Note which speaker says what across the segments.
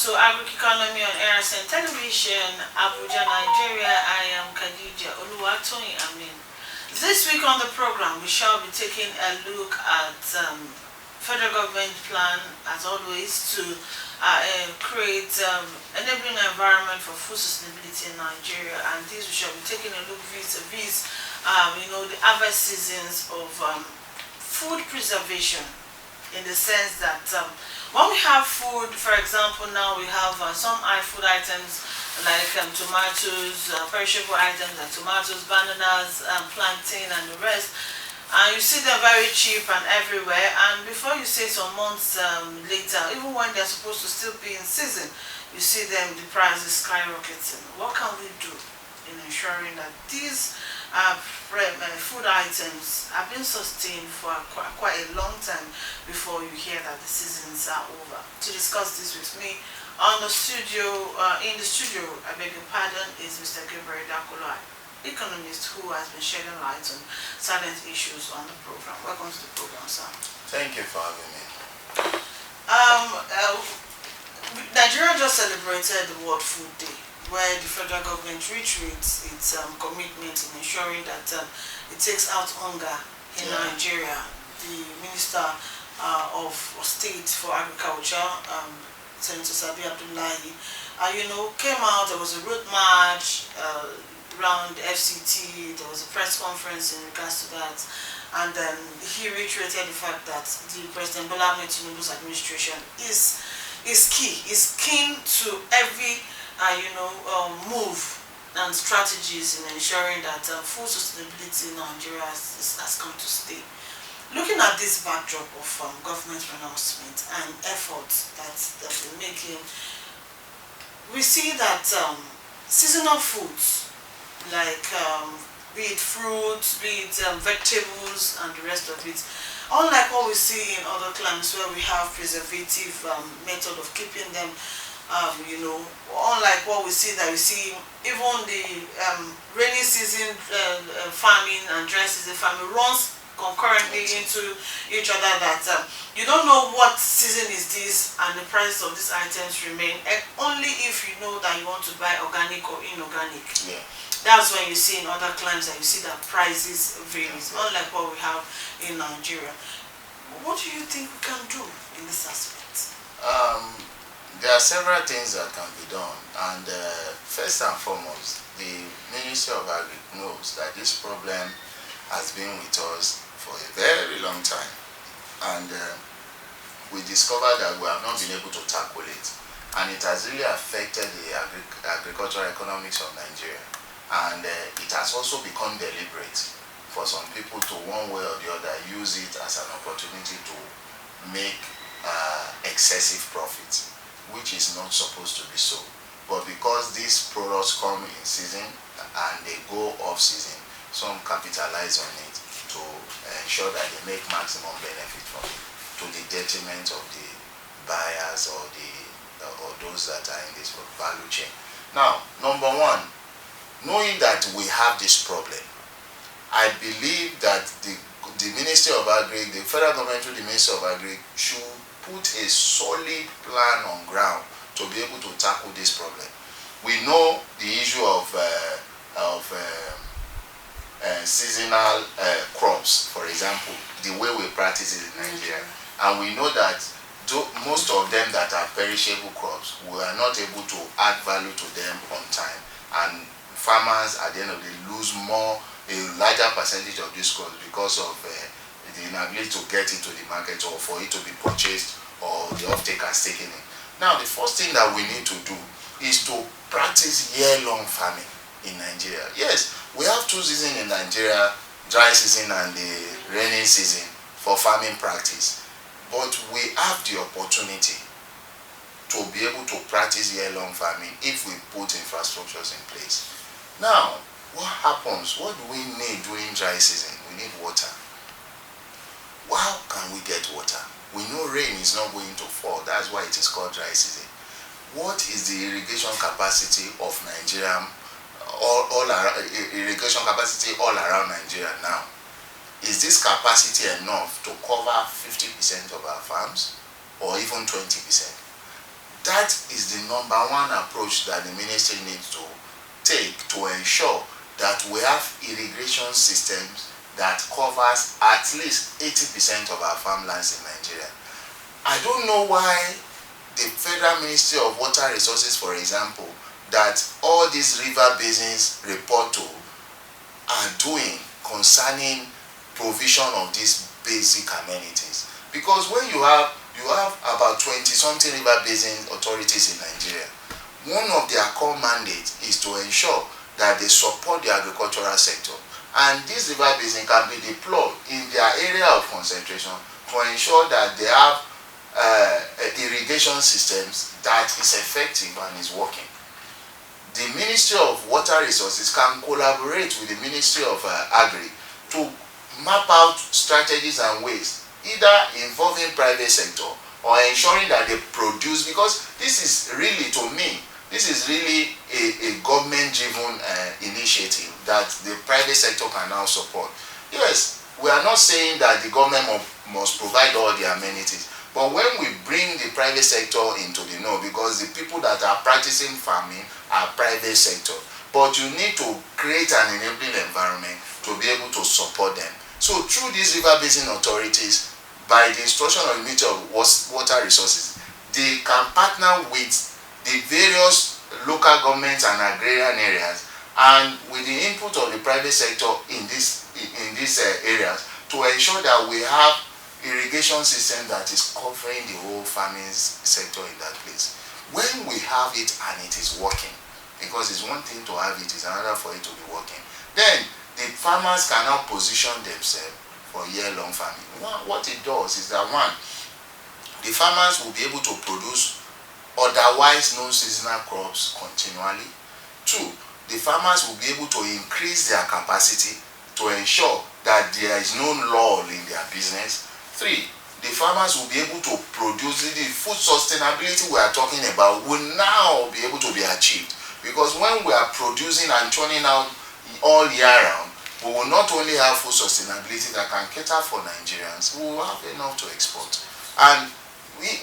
Speaker 1: to Agric Economy on ARSN Television, Abuja, Nigeria. I am Khadija Oluwatoyin Amin. This week on the program, we shall be taking a look at federal government plan, as always, to create enabling environment for food sustainability in Nigeria. And this we shall be taking a look vis-a-vis, the harvest seasons of food preservation, in the sense that when we have food, for example, now we have some food items like tomatoes, perishable items like tomatoes, bananas, plantain, and the rest. And you see them very cheap and everywhere. And before you say some months later, even when they're supposed to still be in season, you see them, the price is skyrocketing. What can we do in ensuring that these food items have been sustained for quite a long time before you hear that the seasons are over? To discuss this with me in the studio, I beg your pardon, is Mr. Gabriel Dakolo, economist who has been shedding light on silent issues on the program. Welcome to the program, sir.
Speaker 2: Thank you for having me.
Speaker 1: Nigeria just celebrated the World Food Day, where the federal government reiterates its commitment in ensuring that it takes out hunger in Nigeria. The Minister of State for Agriculture, Senator Sabi Abdullahi, came out. There was a road march around the FCT. There was a press conference in regards to that. And then he reiterated the fact that the President Bola Ahmed Tinubu's administration is keen to every move and strategies in ensuring that food sustainability in Nigeria has come to stay. Looking at this backdrop of government pronouncement and efforts that they're making, we see that seasonal foods like be it fruits, be it vegetables, and the rest of it, unlike what we see in other climes where we have preservative method of keeping them, unlike what we see even the rainy season farming and dry season farming runs concurrently into each other, that you don't know what season is this, and the price of these items remain only if you know that you want to buy organic or inorganic.
Speaker 2: Yeah.
Speaker 1: That's when you see in other climes that you see that prices varies, unlike what we have in Nigeria. What do you think we can do in this aspect?
Speaker 2: There are several things that can be done, and first and foremost, the Ministry of Agric knows that this problem has been with us for a very long time, and we discovered that we have not been able to tackle it, and it has really affected the agricultural economics of Nigeria, and it has also become deliberate for some people to, one way or the other, use it as an opportunity to make excessive profits, which is not supposed to be so. But because these products come in season and they go off season, some capitalize on it to ensure that they make maximum benefit from it, to the detriment of the buyers or those that are in this value chain. Now, number one, knowing that we have this problem, I believe that the Ministry of Agric, the federal government through the Ministry of Agric, should put a solid plan on ground to be able to tackle this problem. We know the issue of seasonal crops, for example, the way we practice it in Nigeria, and we know that most of them that are perishable crops, we are not able to add value to them on time, and farmers at the end of the day lose a larger percentage of these crops because of the inability to get it to the market, or for it to be purchased, or the off-takers taking it. Now, the first thing that we need to do is to practice year-long farming in Nigeria. Yes, we have two seasons in Nigeria, dry season and the rainy season for farming practice. But we have the opportunity to be able to practice year-long farming if we put infrastructures in place. Now, what happens? What do we need during dry season? We need water. How can we get water? We know rain is not going to fall. That's why it is called dry season. What is the irrigation capacity of Nigeria, irrigation capacity all around Nigeria now? Is this capacity enough to cover 50% of our farms, or even 20%? That is the number one approach that the ministry needs to take to ensure that we have irrigation systems that covers at least 80% of our farmlands in Nigeria. I don't know why the Federal Ministry of Water Resources, for example, that all these river basins report to are doing concerning provision of these basic amenities. Because when you have about 20 something river basin authorities in Nigeria, one of their core mandates is to ensure that they support the agricultural sector, and this river basin can be deployed in their area of concentration to ensure that they have irrigation systems that is effective and is working. The Ministry of Water Resources can collaborate with the Ministry of Agric to map out strategies and ways, either involving private sector or ensuring that they produce, because this is really, to me, this is really a government-driven initiative that the private sector can now support. Yes, we are not saying that the government must provide all the amenities, but when we bring the private sector into the know, because the people that are practicing farming are private sector, but you need to create an enabling environment to be able to support them. So through these river basin authorities, by the instruction of the Ministry of Water Resources, they can partner with the various local governments and agrarian areas, and with the input of the private sector in these areas, to ensure that we have irrigation system that is covering the whole farming sector in that place. When we have it and it is working, because it's one thing to have it, it's another for it to be working, then the farmers can now position themselves for year-long farming. What it does is that, one, the farmers will be able to produce otherwise non-seasonal crops continually. Two, the farmers will be able to increase their capacity to ensure that there is no lull in their business. Three, the farmers will be able to produce. The food sustainability we are talking about will now be able to be achieved, because when we are producing and churning out all year round, we will not only have food sustainability that can cater for Nigerians, we will have enough to export. And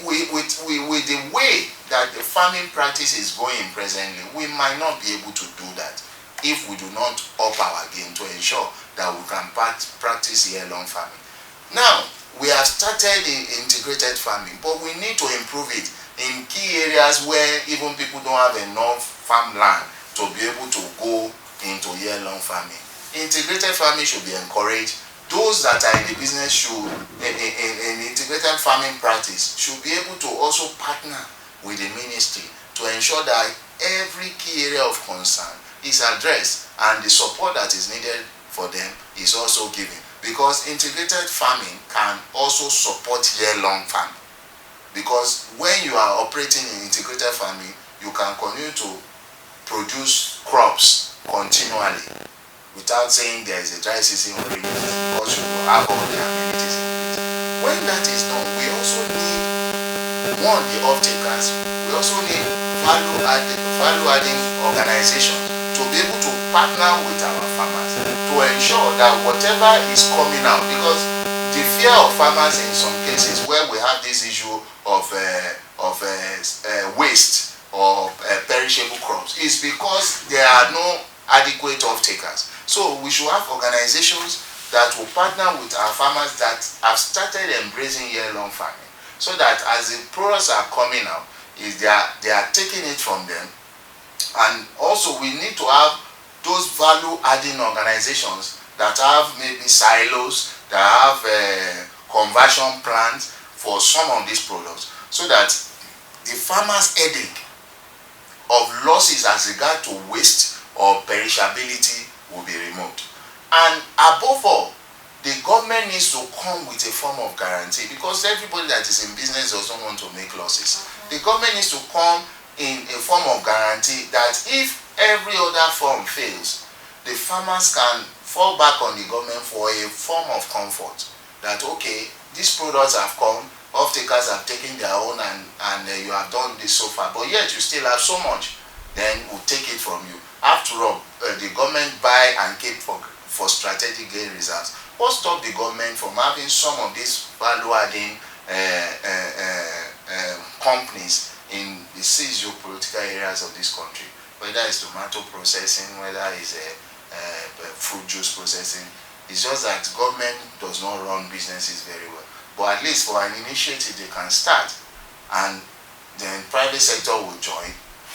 Speaker 2: with the way that the farming practice is going presently, we might not be able to do that if we do not up our game to ensure that we can practice year-long farming. Now, we have started the integrated farming, but we need to improve it in key areas where even people don't have enough farmland to be able to go into year-long farming. Integrated farming should be encouraged. Those that are in the business should, in integrated farming practice, should be able to also partner with the ministry to ensure that every key area of concern is addressed and the support that is needed for them is also given. Because integrated farming can also support year-long farming. Because when you are operating in integrated farming, you can continue to produce crops continually without saying there is a dry season or rainy season, because you will have all the amenities in place. When that is done, we also need, one, the off-takers. We also need value-adding organizations to be able to partner with our farmers to ensure that whatever is coming out, because the fear of farmers in some cases where we have this issue of waste or perishable crops is because there are no adequate off-takers. So we should have organizations that will partner with our farmers that have started embracing year-long farming, so that as the products are coming out, is they are taking it from them. And also we need to have those value-adding organizations that have maybe silos, that have conversion plants for some of these products, so that the farmer's headache of losses as regard to waste or perishability will be removed. And above all, the government needs to come with a form of guarantee, because everybody that is in business doesn't want to make losses. The government needs to come in a form of guarantee that if every other form fails, the farmers can fall back on the government for a form of comfort, that okay, these products have come, off-takers have taken their own, and you have done this so far, but yet you still have so much, then we'll take it from you. After all, the government buy and keep for strategic gain reserves. What stops the government from having some of these value-adding companies in the socio-political areas of this country, whether it's tomato processing, whether it's fruit juice processing. It's just that government does not run businesses very well. But at least for an initiative, they can start, and then private sector will join,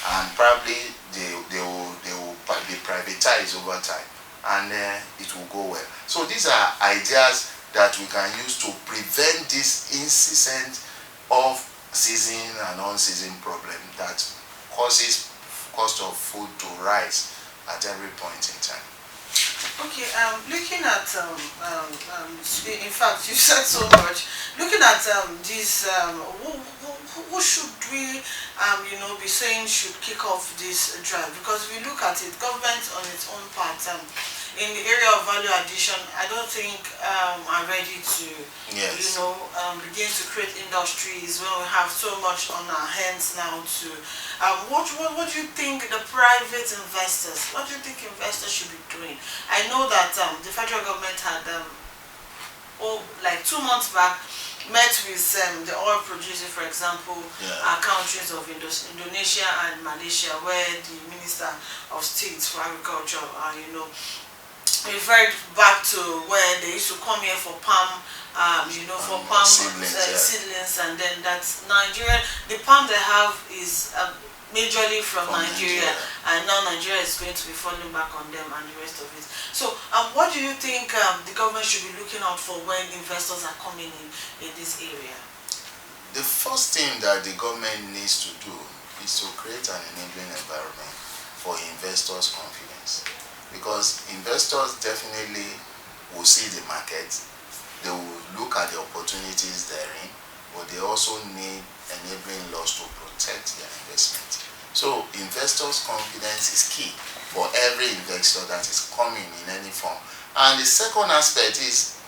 Speaker 2: and probably they will be privatized over time, and it will go well. So these are ideas that we can use to prevent this incessant off-season and on-season problem that causes cost of food to rise at every point in time.
Speaker 1: Okay, looking at, in fact, you said so much. Looking at this, who should we, be saying should kick off this drive? Because we look at it, government on its own part, in the area of value addition, I don't think are ready to,
Speaker 2: Yes.
Speaker 1: begin to create industries when we have so much on our hands now to, what do you think the private investors, what do you think investors should be doing? I know that the federal government had, like 2 months back, met with the oil producers, for example, countries of Indonesia and Malaysia, where the Minister of State for Agriculture, referred back to where they used to come here for palm, for palm seedlings, and then that Nigeria, the palm they have is majorly from Nigeria, and now Nigeria is going to be falling back on them and the rest of it. So, what do you think the government should be looking out for when investors are coming in this area?
Speaker 2: The first thing that the government needs to do is to create an enabling environment for investors' confidence. Because investors definitely will see the market, they will look at the opportunities therein, but they also need enabling laws to protect their investment. So investors' confidence is key for every investor that is coming in any form. And the second aspect is,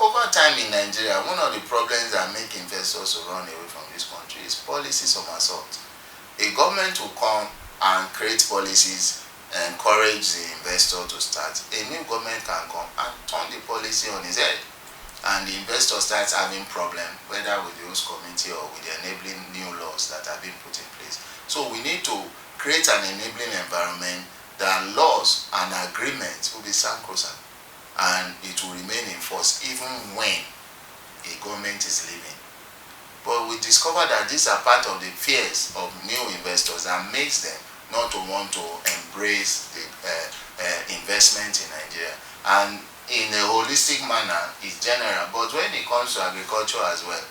Speaker 2: over time in Nigeria, one of the problems that make investors to run away from this country is policies of assault. A government will come and create policies, encourage the investor to start. A new government can come and turn the policy on its head, and the investor starts having problem, whether with the host committee or with the enabling new laws that have been put in place. So we need to create an enabling environment that laws and agreements will be sacrosanct, and it will remain in force even when a government is leaving. But we discover that these are part of the fears of new investors that makes them not to want to embrace the investment in Nigeria. And in a holistic manner, it's general, but when it comes to agriculture as well,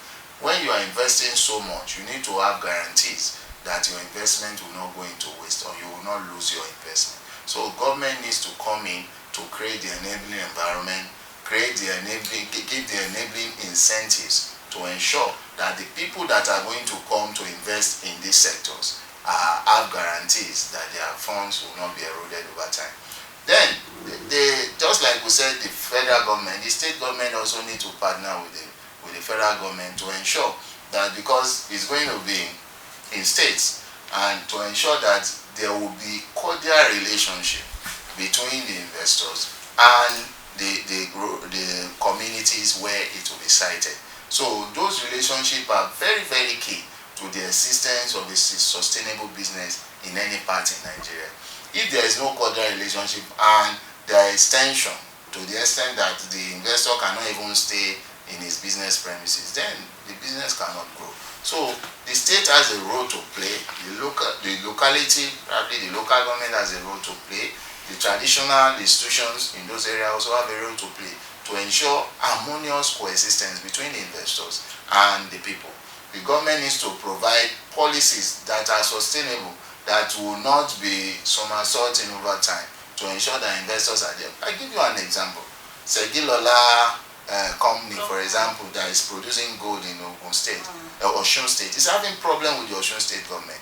Speaker 2: when you are investing so much, you need to have guarantees that your investment will not go into waste, or you will not lose your investment. So government needs to come in to create the enabling environment, give the enabling incentives to ensure that the people that are going to come to invest in these sectors have guarantees that their funds will not be eroded over time. Then, just like we said, the federal government, the state government also need to partner with the federal government to ensure that, because it's going to be in states, and to ensure that there will be cordial relationship between the investors and the communities where it will be sited. So those relationships are very, very key to the existence of a sustainable business in any part in Nigeria. If there is no cordial relationship and there is tension to the extent that the investor cannot even stay in his business premises, then the business cannot grow. So the state has a role to play, the locality, probably the local government has a role to play, the traditional institutions in those areas also have a role to play to ensure harmonious coexistence between the investors and the people. The government needs to provide policies that are sustainable, that will not be somersaulting over time, to ensure that investors are there. I give you an example. Segilola company, for example, that is producing gold in Ogun State, Osun State, is having problem with the Osun State government.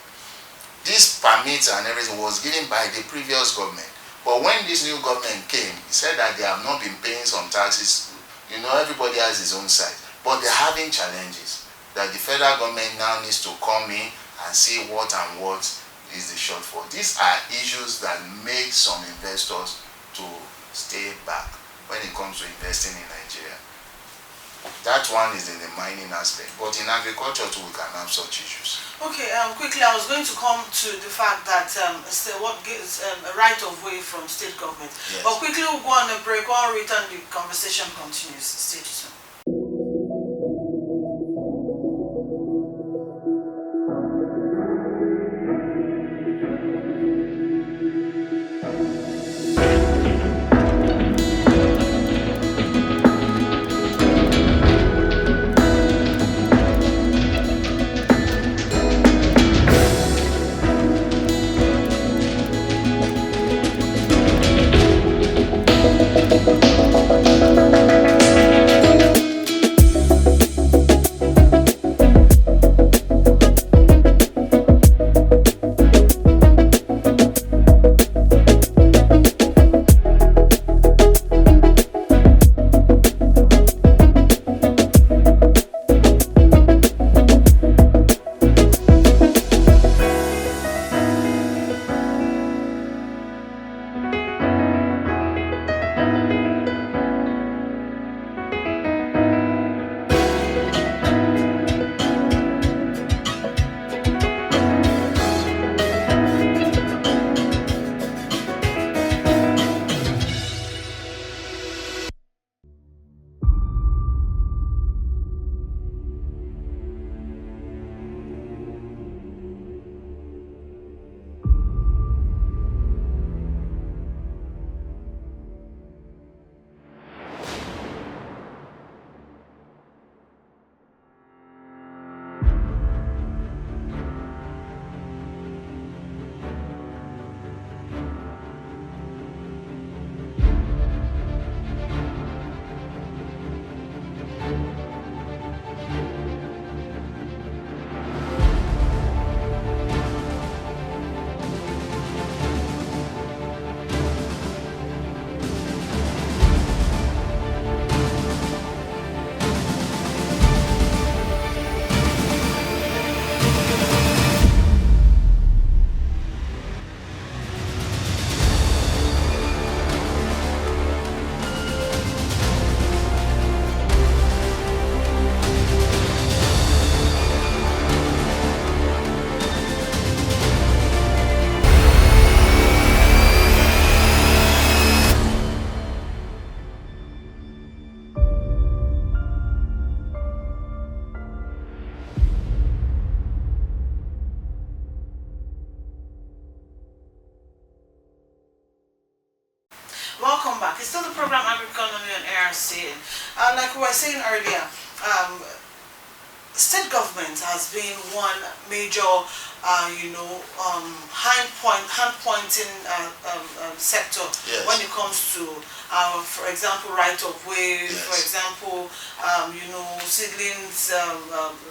Speaker 2: This permit and everything was given by the previous government. But when this new government came, he said that they have not been paying some taxes. Everybody has his own side. But they're having challenges that the federal government now needs to come in and see what is the shortfall. These are issues that make some investors to stay back when it comes to investing in Nigeria. That one is in the mining aspect, but in agriculture too we can have such issues.
Speaker 1: Okay, quickly, I was going to come to the fact that what gives a right of way from state government.
Speaker 2: Yes.
Speaker 1: But quickly, we'll go on a break. While we return, the conversation continues. Stay tuned. Welcome back. It's still the program Agric on ARC. Like we were saying earlier, state government has been one major, hand pointing sector.
Speaker 2: Yes.
Speaker 1: When it comes to, for example, right of way,
Speaker 2: Yes.
Speaker 1: for example, seedlings,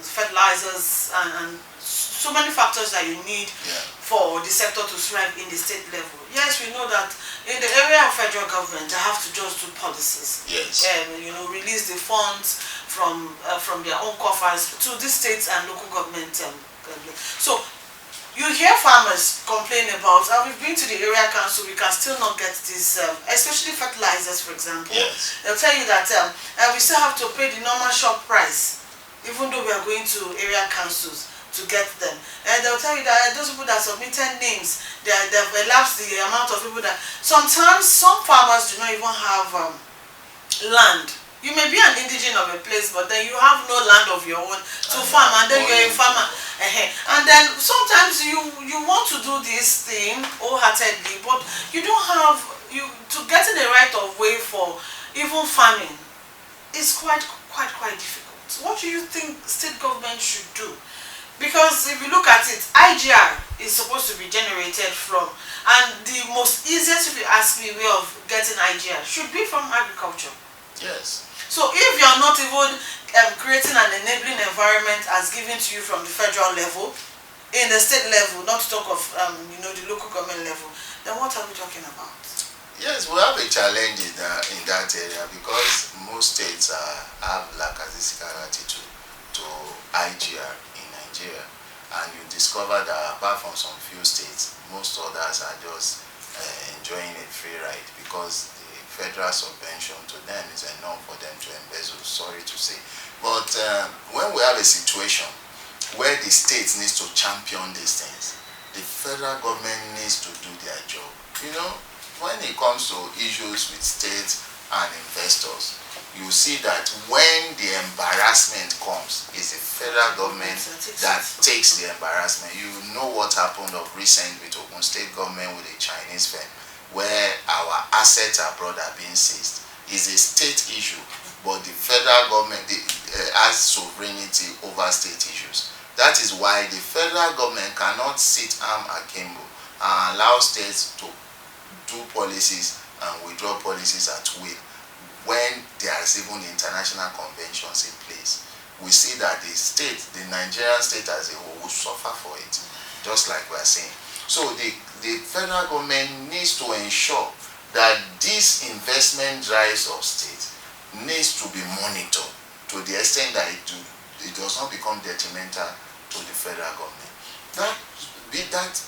Speaker 1: fertilizers, and so many factors that you need for the sector to thrive in the state level. Yes, we know that in the area of federal government, they have to just do policies.
Speaker 2: Yes.
Speaker 1: And release the funds from their own coffers to the states and local government. So you hear farmers complain about, we've been to the area council, we can still not get this, especially fertilizers, for example.
Speaker 2: Yes.
Speaker 1: They'll tell you that we still have to pay the normal shop price, even though we are going to area councils to get them. And they'll tell you that those people that submitted names, they've elapsed the amount of people that... Sometimes some farmers do not even have land. You may be an indigene of a place, but then you have no land of your own to farm, and then you're a farmer. And then sometimes you want to do this thing wholeheartedly, but you don't have to get in the right of way for even farming. It's quite difficult. What do you think state government should do? Because if you look at it, IGR is supposed to be generated from, and the most easiest, if you ask me, way of getting IGR should be from agriculture.
Speaker 2: Yes.
Speaker 1: So if you are not even creating an enabling environment as given to you from the federal level, in the state level, not to talk of the local government level, then what are we talking about?
Speaker 2: Yes, we have a challenge in that area because most states have lackadaisical attitude to IGR in Nigeria, and you discover that apart from some few states, most others are just enjoying a free ride because the federal subvention to them is enough for them to embezzle, sorry to say. But when we have a situation where the state needs to champion these things, the federal government needs to do their job. You know, when it comes to issues with states and investors, you see that when the embarrassment comes, it's the federal government that takes the embarrassment. You know what happened of recent with Ogun State government with the Chinese firm, where our assets abroad are being seized. It's a state issue, but the federal government has sovereignty over state issues. That is why the federal government cannot sit arm akimbo and allow states to do policies and withdraw policies at will when there is even international conventions in place. We see that the state, the Nigerian state as a whole, will suffer for it, just like we are saying. So the federal government needs to ensure that these investment drives of states needs to be monitored to the extent that it does not become detrimental to the federal government. That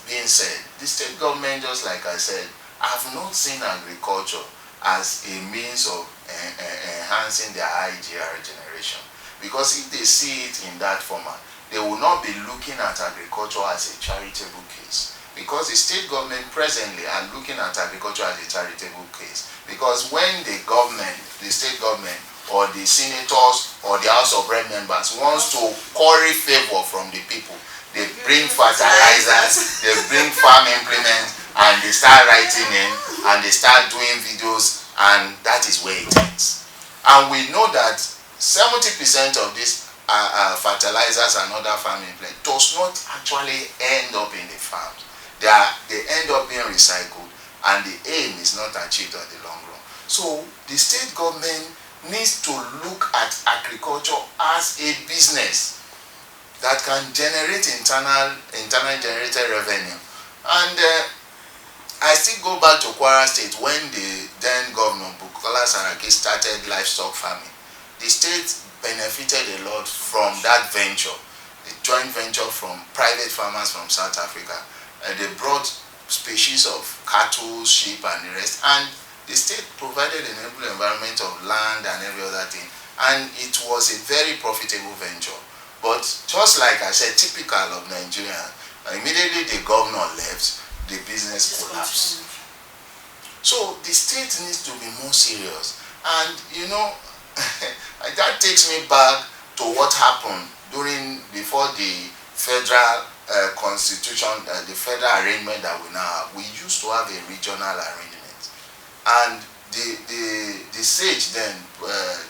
Speaker 2: being said, the state government, just like I said, have not seen agriculture as a means of enhancing their IGR generation. Because if they see it in that format, they will not be looking at agriculture as a charitable case. Because the state government presently are looking at agriculture as a charitable case. Because when the government, the state government, or the senators, or the House of Rep members wants to curry favor from the people, they bring fertilizers, they bring farm implements, and they start writing in, and they start doing videos, and that is where it ends. And we know that 70% of these fertilizers and other farm implements does not actually end up in the farms. They end up being recycled, and the aim is not achieved in the long run. So the state government needs to look at agriculture as a business that can generate internally generated revenue. And I still go back to Kwara State when the then governor Bukola Saraki started livestock farming. The state benefited a lot from that venture, the joint venture from private farmers from South Africa. They brought species of cattle, sheep, and the rest, and the state provided an environment of land and every other thing, and it was a very profitable venture. But just like I said, typical of Nigeria, immediately the governor left, the business collapsed. So the state needs to be more serious. And you know, that takes me back to what happened before the federal constitution, the federal arrangement that we now have. We used to have a regional arrangement. And the sage then,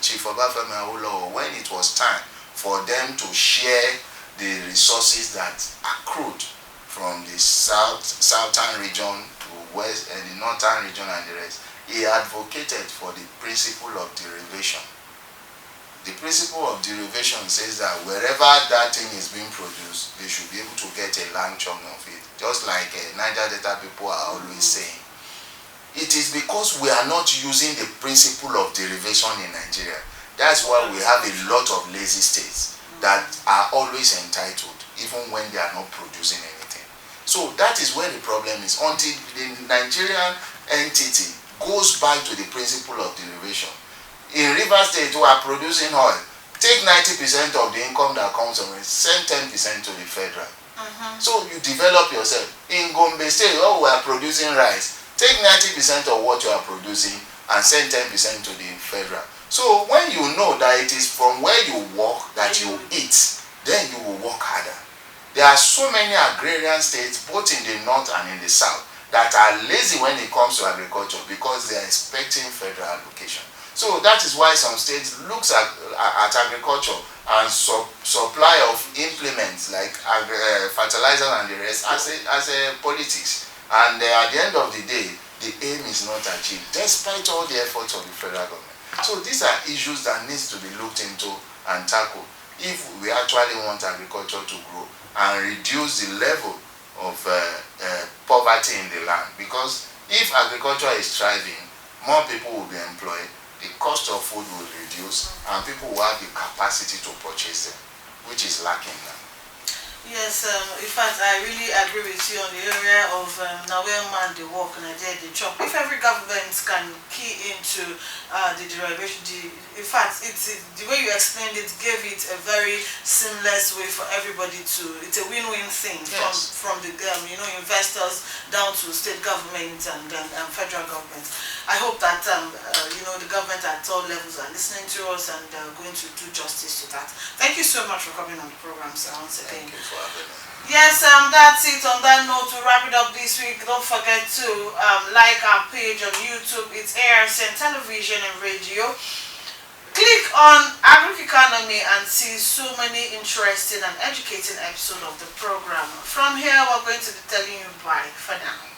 Speaker 2: Chief Obafemi Awolowo, when it was time for them to share the resources that accrued from the southern region to west and the northern region and the rest, he advocated for the principle of derivation. The principle of derivation says that wherever that thing is being produced, they should be able to get a land chunk of it. Just like Niger Delta people are always saying. It is because we are not using the principle of derivation in Nigeria. That's why we have a lot of lazy states that are always entitled, even when they are not producing anything. So that is where the problem is. Until the Nigerian entity goes back to the principle of derivation. In Rivers State, who are producing oil, take 90% of the income that comes from it, send 10% to the federal. So you develop yourself. In Gombe State, where we are producing rice, take 90% of what you are producing and send 10% to the federal. So when you know that it is from where you work that you eat, then you will work harder. There are so many agrarian states, both in the north and in the south, that are lazy when it comes to agriculture because they are expecting federal allocation. So that is why some states looks at agriculture and supply of implements like fertilizer and the rest as a politics. And at the end of the day, the aim is not achieved, despite all the efforts of the federal government. So these are issues that needs to be looked into and tackled if we actually want agriculture to grow and reduce the level of poverty in the land. Because if agriculture is thriving, more people will be employed, the cost of food will reduce, and people will have the capacity to purchase them, which is lacking now.
Speaker 1: Yes, in fact, I really agree with you on the area of now where man they work and I did the job. If every government governments can key into the derivation. In fact, the way you explained it gave it a very seamless way for everybody to. It's a win-win thing from the investors down to state government and federal government. I hope that the government at all levels are listening to us and going to do justice to that. Thank you so much for coming on the program, sir, once again.
Speaker 2: Thank you for having me.
Speaker 1: Yes, that's it. On that note, to wrap it up this week, don't forget to like our page on YouTube. It's ARSN Television and Radio. Click on Agric Economy and see so many interesting and educating episodes of the program. From here, we're going to be telling you bye for now.